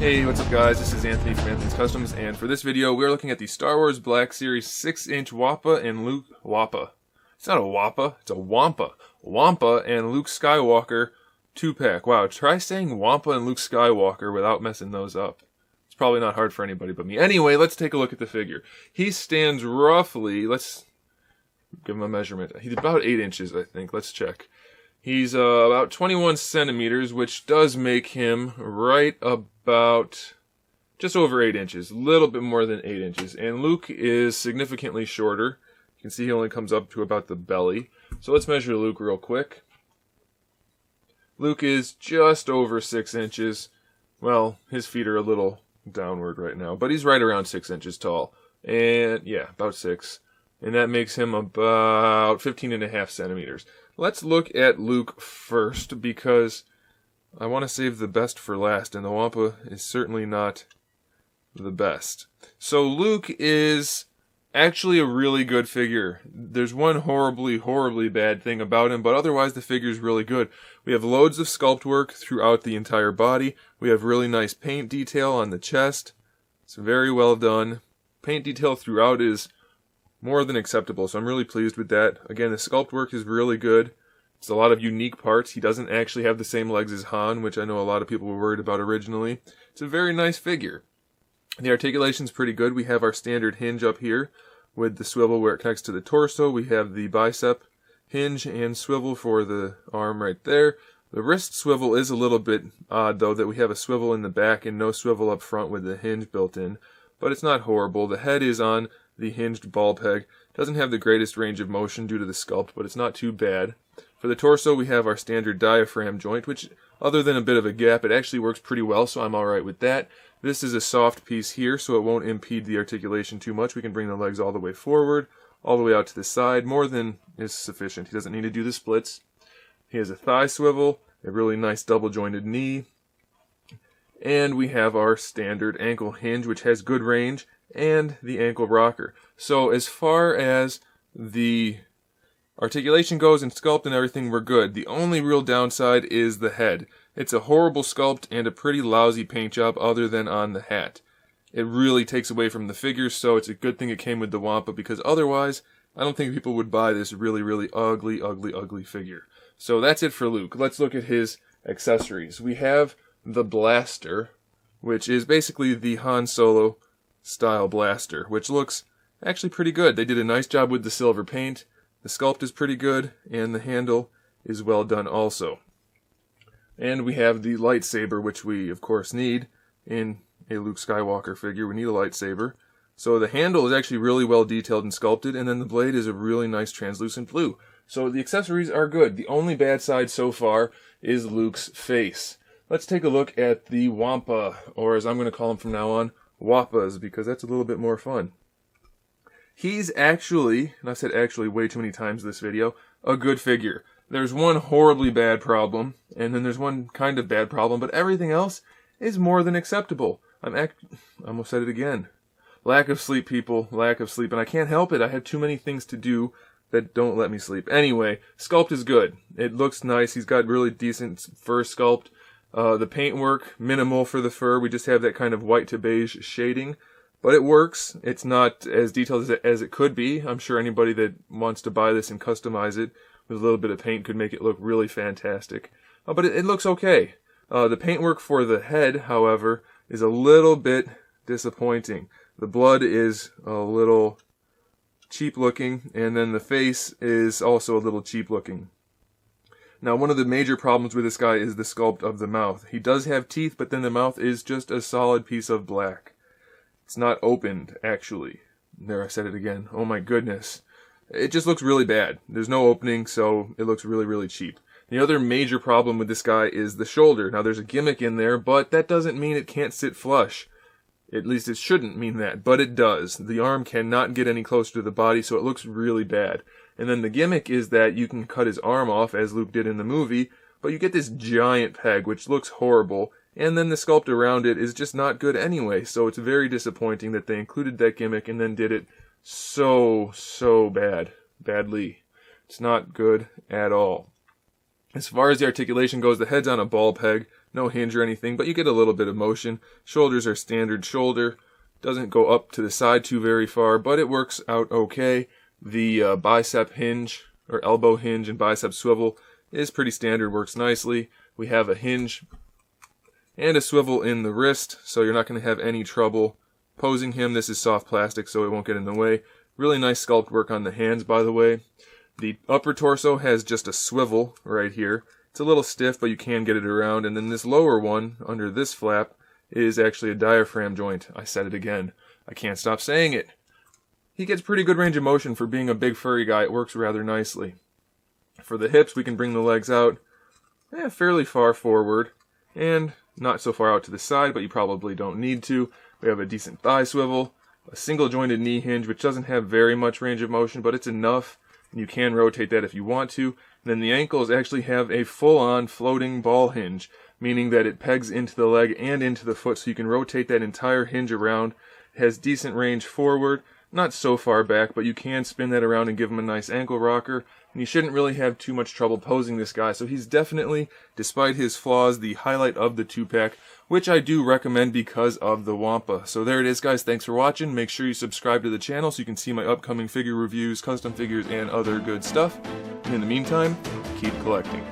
Hey, what's up guys? This is Anthony from Anthony's Customs, and for this video we're looking at the Star Wars Black Series 6-inch WAMPA and Luke... WAMPA. It's not a WAMPA, it's a WAMPA. WAMPA and Luke Skywalker 2-pack. Wow, try saying WAMPA and Luke Skywalker without messing those up. It's probably not hard for anybody but me. Anyway, let's take a look at the figure. He stands roughly, let's give him a measurement. He's about 8 inches, I think. Let's check. He's about 21 centimeters, which does make him right about just over 8 inches. A little bit more than 8 inches. And Luke is significantly shorter. You can see he only comes up to about the belly. So let's measure Luke real quick. Luke is just over 6 inches. Well, his feet are a little downward right now, but he's right around 6 inches tall. And yeah, about 6. And that makes him about 15.5 centimeters. Let's look at Luke first, because I want to save the best for last, and the WAMPA is certainly not the best. So Luke is actually a really good figure. There's one horribly bad thing about him, but otherwise the figure is really good. We have loads of sculpt work throughout the entire body. We have really nice paint detail on the chest. It's very well done. Paint detail throughout is more than acceptable, so I'm really pleased with that. Again, the sculpt work is really good. It's a lot of unique parts. He doesn't actually have the same legs as Han, which I know a lot of people were worried about originally. It's a very nice figure. The articulation's pretty good. We have our standard hinge up here with the swivel where it connects to the torso. We have the bicep hinge and swivel for the arm right there. The wrist swivel is a little bit odd, though, that we have a swivel in the back and no swivel up front with the hinge built in. But it's not horrible. The head is on the hinged ball peg. Doesn't have the greatest range of motion due to the sculpt, but it's not too bad. For the torso, we have our standard diaphragm joint, which, other than a bit of a gap, it actually works pretty well, so I'm alright with that. This is a soft piece here, so it won't impede the articulation too much. We can bring the legs all the way forward, all the way out to the side. More than is sufficient. He doesn't need to do the splits. He has a thigh swivel, a really nice double-jointed knee, and we have our standard ankle hinge, which has good range, and the ankle rocker. So as far as the articulation goes and sculpt and everything, we're good. The only real downside is the head. It's a horrible sculpt and a pretty lousy paint job other than on the hat. It really takes away from the figure, so it's a good thing it came with the WAMPA, because otherwise I don't think people would buy this really ugly figure. So that's it for Luke. Let's look at his accessories. We have the blaster, which is basically the Han Solo style blaster, which looks actually pretty good. They did a nice job with the silver paint. The sculpt is pretty good, and the handle is well done also. And we have the lightsaber, which we of course need in a Luke Skywalker figure. We need a lightsaber. So the handle is actually really well detailed and sculpted, and then the blade is a really nice translucent blue. So the accessories are good. The only bad side so far is Luke's face. Let's take a look at the WAMPA, or as I'm going to call them from now on, WAPAs, because that's a little bit more fun. He's actually, and I've said actually way too many times in this video, a good figure. There's one horribly bad problem, and then there's one kind of bad problem, but everything else is more than acceptable. I almost said it again. Lack of sleep, people. Lack of sleep. And I can't help it. I have too many things to do that don't let me sleep. Anyway, sculpt is good. It looks nice. He's got really decent fur sculpt. The paintwork, minimal for the fur. We just have that kind of white to beige shading. But it works. It's not as detailed as it could be. I'm sure anybody that wants to buy this and customize it with a little bit of paint could make it look really fantastic. But it looks okay. The paintwork for the head, however, is a little bit disappointing. The blood is a little cheap looking, and then the face is also a little cheap looking. Now, one of the major problems with this guy is the sculpt of the mouth. He does have teeth, but then the mouth is just a solid piece of black. It's not opened, actually. There, I said it again. Oh my goodness. It just looks really bad. There's no opening, so it looks really cheap. The other major problem with this guy is the shoulder. Now, there's a gimmick in there, but that doesn't mean it can't sit flush. At least it shouldn't mean that, but it does. The arm cannot get any closer to the body, so it looks really bad. And then the gimmick is that you can cut his arm off, as Luke did in the movie, but you get this giant peg, which looks horrible, and then the sculpt around it is just not good anyway, so it's very disappointing that they included that gimmick and then did it so badly. It's not good at all. As far as the articulation goes, the head's on a ball peg. no hinge or anything, but you get a little bit of motion. Shoulders are standard shoulder. Doesn't go up to the side too very far, but it works out okay. The bicep hinge, or elbow hinge and bicep swivel is pretty standard, works nicely. We have a hinge and a swivel in the wrist, so you're not going to have any trouble posing him. This is soft plastic, so it won't get in the way. Really nice sculpt work on the hands, by the way. The upper torso has just a swivel right here. It's a little stiff, but you can get it around. And then this lower one, under this flap, is actually a diaphragm joint. I said it again. I can't stop saying it. He gets pretty good range of motion for being a big furry guy. It works rather nicely. For the hips, we can bring the legs out fairly far forward, and not so far out to the side, but you probably don't need to. We have a decent thigh swivel, a single jointed knee hinge, which doesn't have very much range of motion, but it's enough, and you can rotate that if you want to. And then the ankles actually have a full-on floating ball hinge, meaning that it pegs into the leg and into the foot, so you can rotate that entire hinge around. It has decent range forward, not so far back, but you can spin that around and give him a nice ankle rocker, and you shouldn't really have too much trouble posing this guy. So he's definitely, despite his flaws, the highlight of the 2-pack, which I do recommend because of the WAMPA. So there it is, guys. Thanks for watching. Make sure you subscribe to the channel so you can see my upcoming figure reviews, custom figures, and other good stuff. And in the meantime, keep collecting.